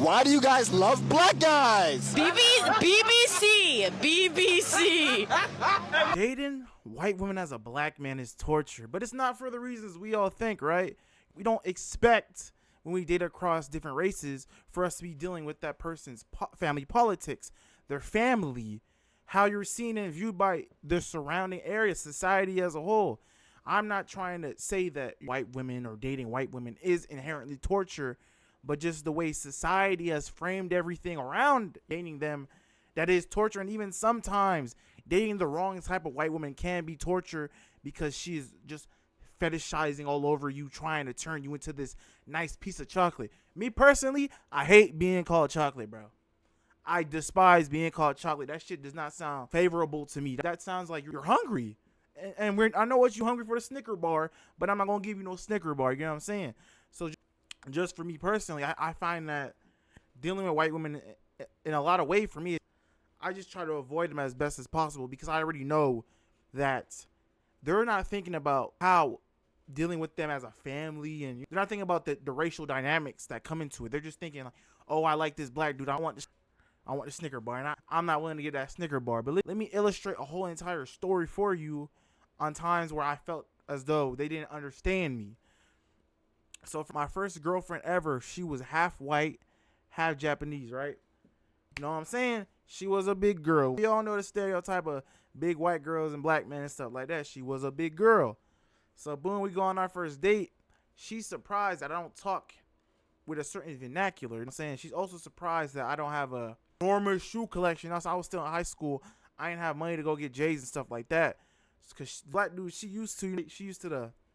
Why do you guys love black guys? BBC. Dating white women as a black man is torture, but it's not for the reasons we all think, right? We don't expect when we date across different races for us to be dealing with that person's family politics, their family, how you're seen and viewed by the surrounding area, society as a whole. I'm not trying to say that white women or dating white women is inherently torture, but just the way society has framed everything around dating them, that is torture. And even sometimes dating the wrong type of white woman can be torture because she's just fetishizing all over you, trying to turn you into this nice piece of chocolate. Me personally, I hate being called chocolate, bro. I despise being called chocolate. That shit does not sound favorable to me. That sounds like you're hungry. And I know what you're hungry for, the Snicker bar, but I'm not going to give you no Snicker bar. You know what I'm saying? So just for me personally, I find that dealing with white women in a lot of ways, for me, I just try to avoid them as best as possible because I already know that they're not thinking about how dealing with them as a family, and they're not thinking about the racial dynamics that come into it. They're just thinking like, oh, I like this black dude. I want the Snicker bar, and I'm not willing to get that Snicker bar. But let me illustrate a whole entire story for you on times where I felt as though they didn't understand me. So for my first girlfriend ever, she was half white, half Japanese, right? You know what I'm saying? She was a big girl. We all know the stereotype of big white girls and black men and stuff like that. She was a big girl. So boom, we go on our first date. She's surprised that I don't talk with a certain vernacular. You know what I'm saying? She's also surprised that I don't have a enormous shoe collection. Also, I was still in high school. I didn't have money to go get J's and stuff like that. Cause black dude, she used to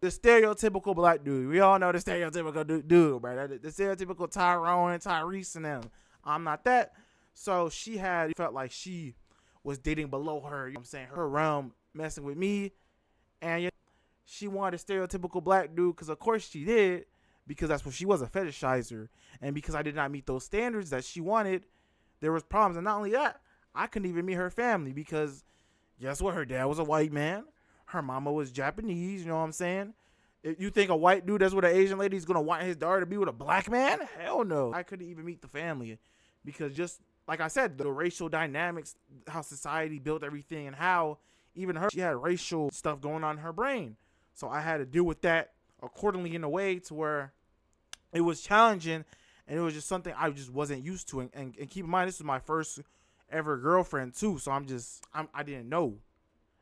the stereotypical black dude. We all know the stereotypical dude, right? The stereotypical Tyrone and Tyrese and them. I'm not that. So she felt like she was dating below her. You know what I'm saying? Her realm messing with me. And she wanted a stereotypical black dude because of course she did. Because that's what she was, a fetishizer. And because I did not meet those standards that she wanted, there was problems. And not only that, I couldn't even meet her family because guess what? Her dad was a white man. Her mama was Japanese. You know what I'm saying? If you think a white dude that's with an Asian lady is going to want his daughter to be with a black man? Hell no. I couldn't even meet the family because just like I said, the racial dynamics, how society built everything, and how even she had racial stuff going on in her brain. So I had to deal with that accordingly in a way to where it was challenging, and it was just something I just wasn't used to. And keep in mind, this was my first ever girlfriend too, so I didn't know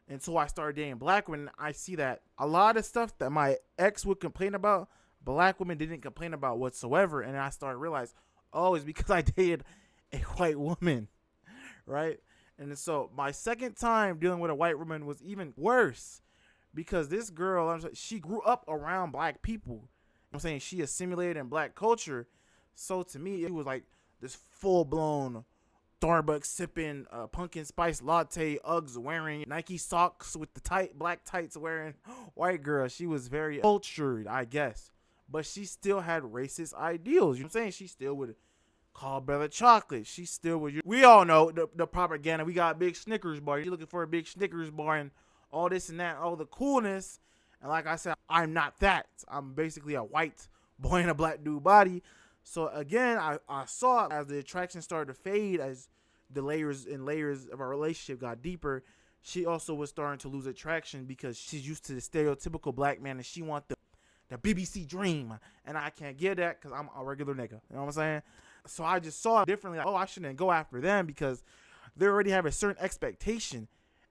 until I started dating black women. I see that a lot of stuff that my ex would complain about, black women didn't complain about whatsoever. And I started to realize, oh, it's because I dated a white woman, right? And so my second time dealing with a white woman was even worse because this girl, she grew up around black people. You know what I'm saying? She assimilated in black culture. So to me, it was like this full-blown Starbucks sipping, pumpkin spice latte, Uggs wearing, Nike socks with the tight black tights wearing white girl. She was very cultured, I guess, but she still had racist ideals. You know what I'm saying? She still would call brother chocolate. She still would. We all know the propaganda. We got a big Snickers bar. You're looking for a big Snickers bar and all this and that, all the coolness. And like I said, I'm not that. I'm basically a white boy in a black dude body. So again, I saw as the attraction started to fade, as the layers of our relationship got deeper, she also was starting to lose attraction because she's used to the stereotypical black man and she wants the BBC dream. And I can't get that because I'm a regular nigga. You know what I'm saying? So I just saw it differently. Like, oh, I shouldn't go after them because they already have a certain expectation.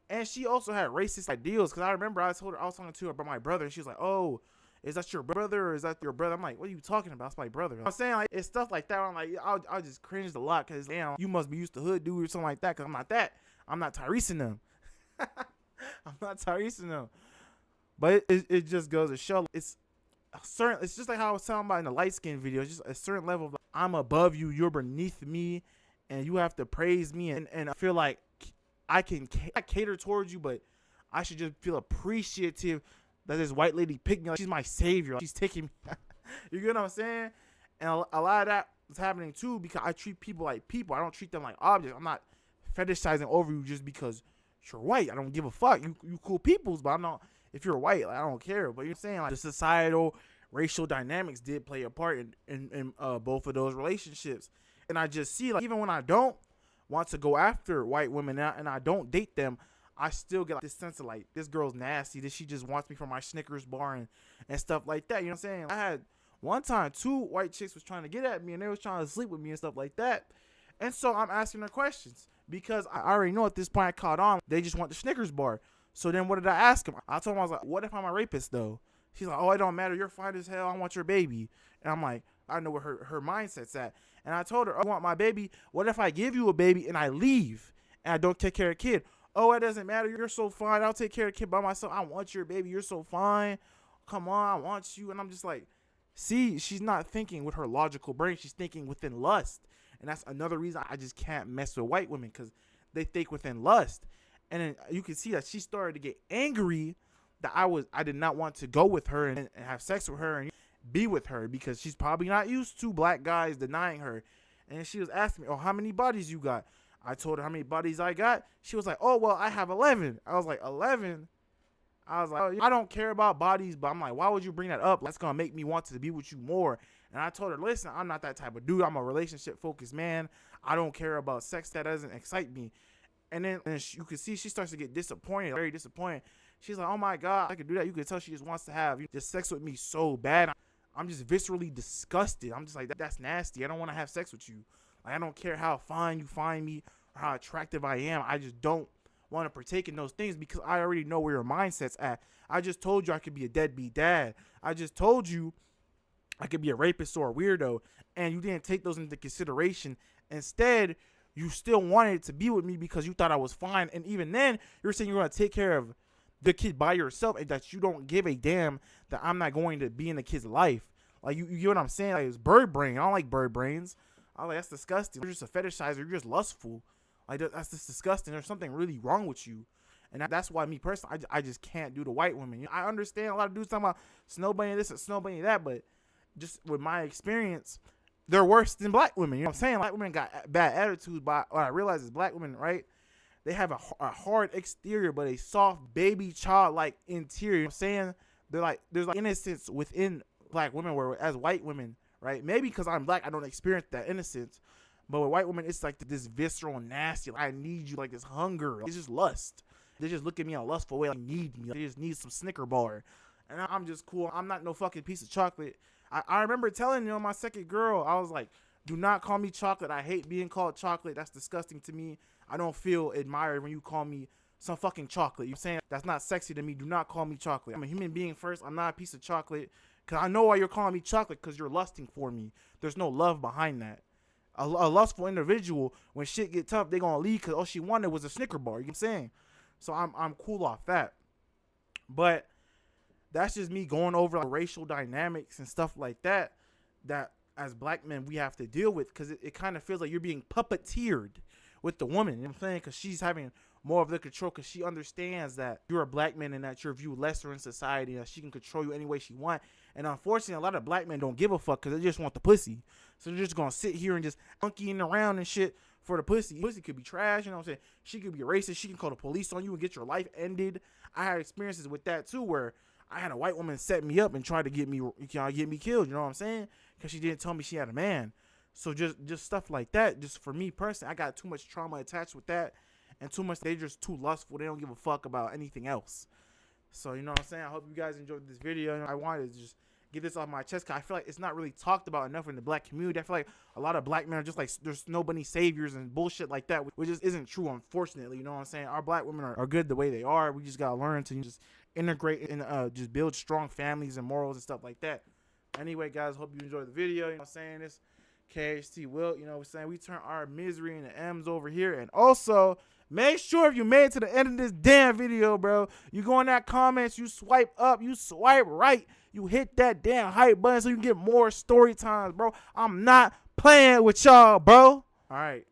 And she also had racist ideals because I remember I was talking to her about my brother and she was like, oh, is that your brother or is that your brother? I'm like, what are you talking about? It's my brother. I'm saying, like, it's stuff like that. I'm like, I'll just cringed a lot because, damn, you must be used to hood dude or something like that because I'm not that. I'm not Tyrese in them. I'm not Tyrese in them. But it just goes to show it's just like how I was talking about in the light skin video. It's just a certain level of like, I'm above you, you're beneath me, and you have to praise me. And I feel like I can cater towards you, but I should just feel appreciative that this white lady picked me. Like, she's my savior. She's taking me. You get what I'm saying? And a lot of that is happening too because I treat people like people. I don't treat them like objects. I'm not fetishizing over you just because you're white. I don't give a fuck. You cool peoples, but I'm not. If you're white, like, I don't care. But you're saying like the societal racial dynamics did play a part in both of those relationships. And I just see, like, even when I don't want to go after white women and I don't date them, I still get like this sense of like, this girl's nasty. This she just wants me for my Snickers bar and stuff like that. You know what I'm saying? I had one time 2 white chicks was trying to get at me and they was trying to sleep with me and stuff like that. And so I'm asking her questions because I already know at this point I caught on. They just want the Snickers bar. So then what did I ask him? I told him, I was like, what if I'm a rapist though? She's like, oh, it don't matter. You're fine as hell. I want your baby. And I'm like, I know where her mindset's at. And I told her, I want my baby. What if I give you a baby and I leave and I don't take care of the kid? Oh, it doesn't matter. You're so fine. I'll take care of the kid by myself. I want your baby. You're so fine. Come on, I want you. And I'm just like, see, she's not thinking with her logical brain. She's thinking within lust. And that's another reason I just can't mess with white women, because they think within lust. And then you can see that she started to get angry that I did not want to go with her and have sex with her and be with her, because she's probably not used to black guys denying her. And she was asking me, oh, how many bodies you got? I told her how many bodies I got. She was like, oh, well, I have 11. I was like, 11? I was like, oh, I don't care about bodies, but I'm like, why would you bring that up? That's going to make me want to be with you more. And I told her, listen, I'm not that type of dude. I'm a relationship-focused man. I don't care about sex. That doesn't excite me. And then you can see she starts to get disappointed, very disappointed. She's like, oh, my God, I could do that. You could tell she just wants to have just sex with me so bad. I'm just viscerally disgusted. I'm just like, that's nasty. I don't want to have sex with you. Like, I don't care how fine you find me or how attractive I am. I just don't want to partake in those things because I already know where your mindset's at. I just told you I could be a deadbeat dad. I just told you I could be a rapist or a weirdo, and you didn't take those into consideration. Instead, you still wanted to be with me because you thought I was fine. And even then, you're saying you're going to take care of the kid by yourself and that you don't give a damn that I'm not going to be in the kid's life. Like, you get what I'm saying? Like, it's bird brain. I don't like bird brains. I'm like, that's disgusting. You're just a fetishizer. You're just lustful. Like, that's just disgusting. There's something really wrong with you. And that's why me personally, I just can't do the white women. You know, I understand a lot of dudes talking about snow bunny this and snow bunny that, but just with my experience, they're worse than black women. You know what I'm saying? Black women got bad attitudes, but what I realize is black women, right? They have a hard exterior, but a soft baby child-like interior. You know what I'm saying? There's like innocence within black women, where as white women, right? Maybe because I'm black, I don't experience that innocence. But with white women, it's like this visceral, nasty, like, I need you, like this hunger. It's just lust. They just look at me in a lustful way, like, need me. They just need some Snicker bar. And I'm just cool. I'm not no fucking piece of chocolate. I remember telling, my second girl, I was like, do not call me chocolate. I hate being called chocolate. That's disgusting to me. I don't feel admired when you call me some fucking chocolate. You're saying that's not sexy to me. Do not call me chocolate. I'm a human being first. I'm not a piece of chocolate. Because I know why you're calling me chocolate, because you're lusting for me. There's no love behind that. A lustful individual, when shit get tough, they gonna leave because all she wanted was a Snicker bar. You know what I'm saying? So I'm cool off that. But that's just me going over like racial dynamics and stuff like that as black men we have to deal with, because it kind of feels like you're being puppeteered with the woman. You know what I'm saying? Because she's having more of the control, because she understands that you're a black man and that you're viewed lesser in society, and that she can control you any way she wants. And unfortunately, a lot of black men don't give a fuck because they just want the pussy. So they're just going to sit here and just monkeying around and shit for the pussy. Pussy could be trash, you know what I'm saying? She could be racist. She can call the police on you and get your life ended. I had experiences with that too, where I had a white woman set me up and try to get me killed, you know what I'm saying? Because she didn't tell me she had a man. So just stuff like that, just for me personally, I got too much trauma attached with that, and too much, they're just too lustful. They don't give a fuck about anything else. So, you know what I'm saying? I hope you guys enjoyed this video. I wanted to just get this off my chest, because I feel like it's not really talked about enough in the black community. I feel like a lot of black men are just like, there's nobody saviors and bullshit like that, which just isn't true, unfortunately. You know what I'm saying? Our black women are good the way they are. We just gotta learn to just integrate and just build strong families and morals and stuff like that. Anyway, guys, hope you enjoyed the video. You know what I'm saying? This KHT Wilt, you know what I'm saying? We turn our misery into M's over here. And also, make sure if you made it to the end of this damn video, bro, you go in that comments, you swipe up, you swipe right, you hit that damn hype button so you can get more story times, bro. I'm not playing with y'all, bro. All right.